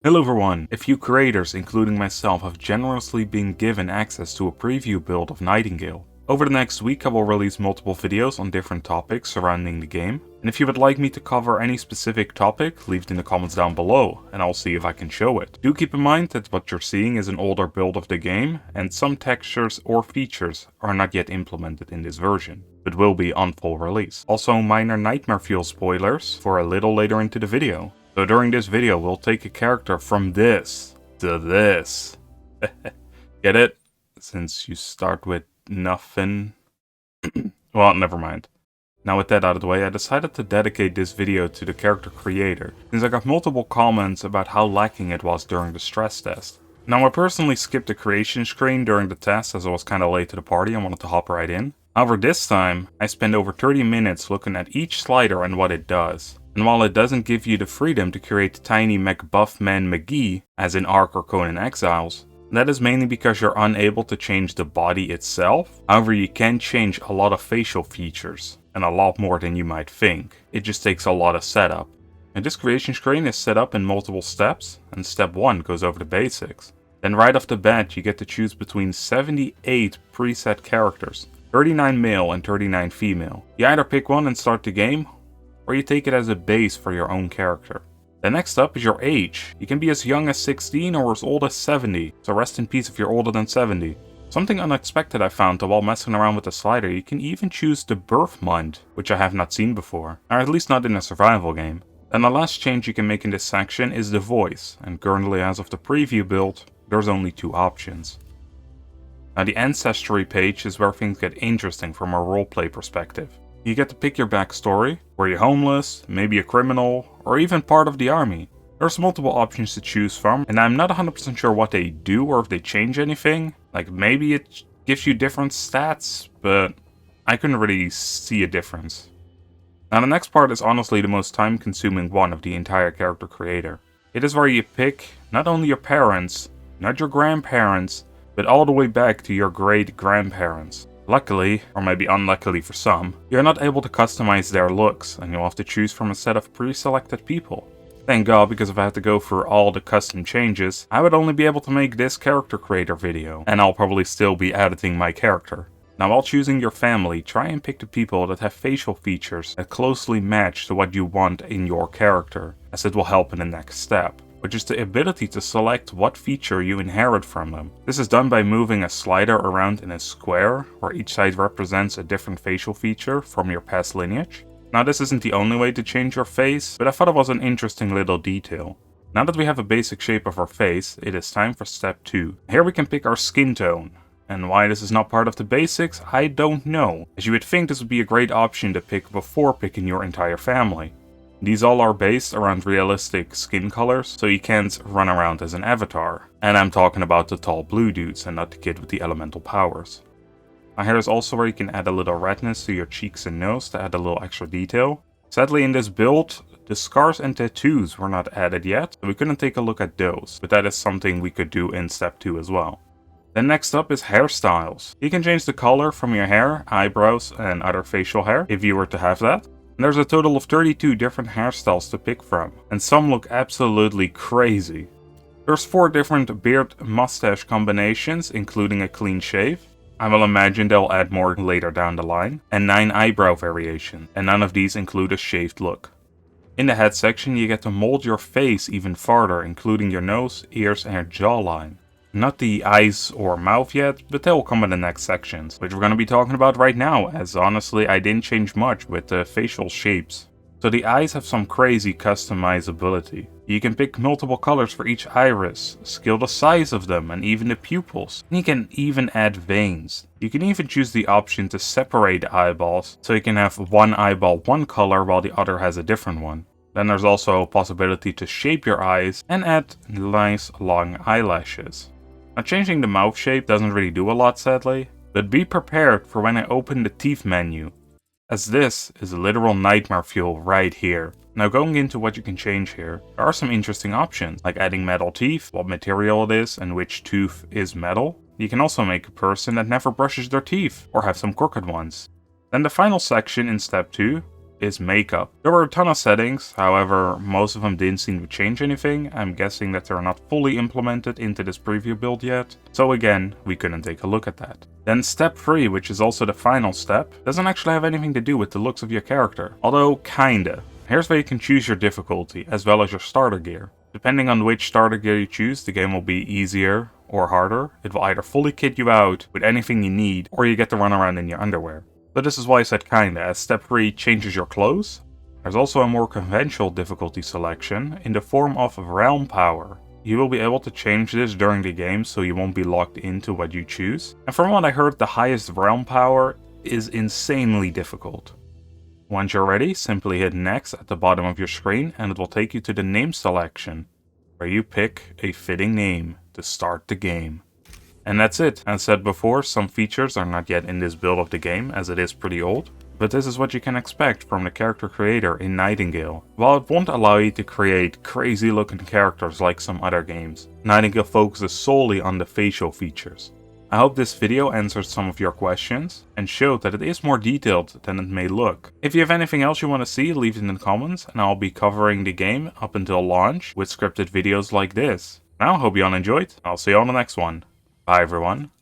Hello everyone! A few creators, including myself, have generously been given access to a preview build of Nightingale. Over the next week I will release multiple videos on different topics surrounding the game, and if you would like me to cover any specific topic, leave it in the comments down below, and I'll see if I can show it. Do keep in mind that what you're seeing is an older build of the game, and some textures or features are not yet implemented in this version, but will be on full release. Also minor Nightmare Fuel spoilers for a little later into the video. So during this video we'll take a character from this to this. Get it? Since you start with nothing. Well, never mind. Now with that out of the way, I decided to dedicate this video to the character creator, since I got multiple comments about how lacking it was during the stress test. Now I personally skipped the creation screen during the test as I was kinda late to the party and wanted to hop right in. However, this time, I spent over 30 minutes looking at each slider and what it does. And while it doesn't give you the freedom to create tiny McBuffman McGee, as in Ark or Conan Exiles, that is mainly because you're unable to change the body itself. However, you can change a lot of facial features, and a lot more than you might think. It just takes a lot of setup. And this creation screen is set up in multiple steps, and step 1 goes over the basics. Then right off the bat you get to choose between 78 preset characters, 39 male and 39 female. You either pick one and start the game, or you take it as a base for your own character. The next up is your age. You can be as young as 16 or as old as 70, so rest in peace if you're older than 70. Something unexpected I found while messing around with the slider, you can even choose the birth month, which I have not seen before, or at least not in a survival game. Then the last change you can make in this section is the voice, and currently as of the preview build, there's only 2 options. Now the Ancestry page is where things get interesting from a roleplay perspective. You get to pick your backstory. Were you homeless, maybe a criminal, or even part of the army? There's multiple options to choose from, and I'm not 100% sure what they do or if they change anything. Like maybe it gives you different stats, but I couldn't really see a difference. Now the next part is honestly the most time consuming one of the entire character creator. It is where you pick not only your parents, not your grandparents, but all the way back to your great grandparents. Luckily, or maybe unluckily for some, you're not able to customize their looks, and you'll have to choose from a set of pre-selected people. Thank God, because if I had to go through all the custom changes, I would only be able to make this character creator video, and I'll probably still be editing my character. Now while choosing your family, try and pick the people that have facial features that closely match to what you want in your character, as it will help in the next step, which is the ability to select what feature you inherit from them. This is done by moving a slider around in a square, where each side represents a different facial feature from your past lineage. Now this isn't the only way to change your face, but I thought it was an interesting little detail. Now that we have a basic shape of our face, it is time for step 2. Here we can pick our skin tone. And why this is not part of the basics, I don't know, as you would think this would be a great option to pick before picking your entire family. These all are based around realistic skin colors, so you can't run around as an avatar. And I'm talking about the tall blue dudes and not the kid with the elemental powers. Now here is also where you can add a little redness to your cheeks and nose to add a little extra detail. Sadly in this build, the scars and tattoos were not added yet, so we couldn't take a look at those, but that is something we could do in step 2 as well. Then next up is hairstyles. You can change the color from your hair, eyebrows and other facial hair, if you were to have that. And there's a total of 32 different hairstyles to pick from, and some look absolutely crazy. There's 4 different beard mustache combinations, including a clean shave. I will imagine they'll add more later down the line, and 9 eyebrow variations, and none of these include a shaved look. In the head section you get to mold your face even farther, including your nose, ears and your jawline. Not the eyes or mouth yet, but they will come in the next sections, which we're going to be talking about right now, as honestly I didn't change much with the facial shapes. So the eyes have some crazy customizability. You can pick multiple colors for each iris, scale the size of them and even the pupils. And you can even add veins. You can even choose the option to separate the eyeballs, so you can have one eyeball one color while the other has a different one. Then there's also a possibility to shape your eyes and add nice long eyelashes. Now changing the mouth shape doesn't really do a lot sadly, but be prepared for when I open the teeth menu, as this is literal nightmare fuel right here. Now going into what you can change here, there are some interesting options, like adding metal teeth, what material it is and which tooth is metal. You can also make a person that never brushes their teeth, or have some crooked ones. Then the final section in step 2 is makeup. There were a ton of settings, however most of them didn't seem to change anything. I'm guessing that they're not fully implemented into this preview build yet, so again, we couldn't take a look at that. Then step 3, which is also the final step, doesn't actually have anything to do with the looks of your character, although kinda. Here's where you can choose your difficulty, as well as your starter gear. Depending on which starter gear you choose, the game will be easier or harder. It will either fully kit you out with anything you need, or you get to run around in your underwear. But this is why I said kinda, as step 3 changes your clothes. There's also a more conventional difficulty selection in the form of realm power. You will be able to change this during the game, so you won't be locked into what you choose. And from what I heard, the highest realm power is insanely difficult. Once you're ready, simply hit next at the bottom of your screen and it will take you to the name selection, where you pick a fitting name to start the game. And that's it. As said before, some features are not yet in this build of the game, as it is pretty old, but this is what you can expect from the character creator in Nightingale. While it won't allow you to create crazy looking characters like some other games, Nightingale focuses solely on the facial features. I hope this video answered some of your questions and showed that it is more detailed than it may look. If you have anything else you want to see, leave it in the comments and I'll be covering the game up until launch with scripted videos like this. Now, hope you all enjoyed. I'll see you on the next one. Bye everyone.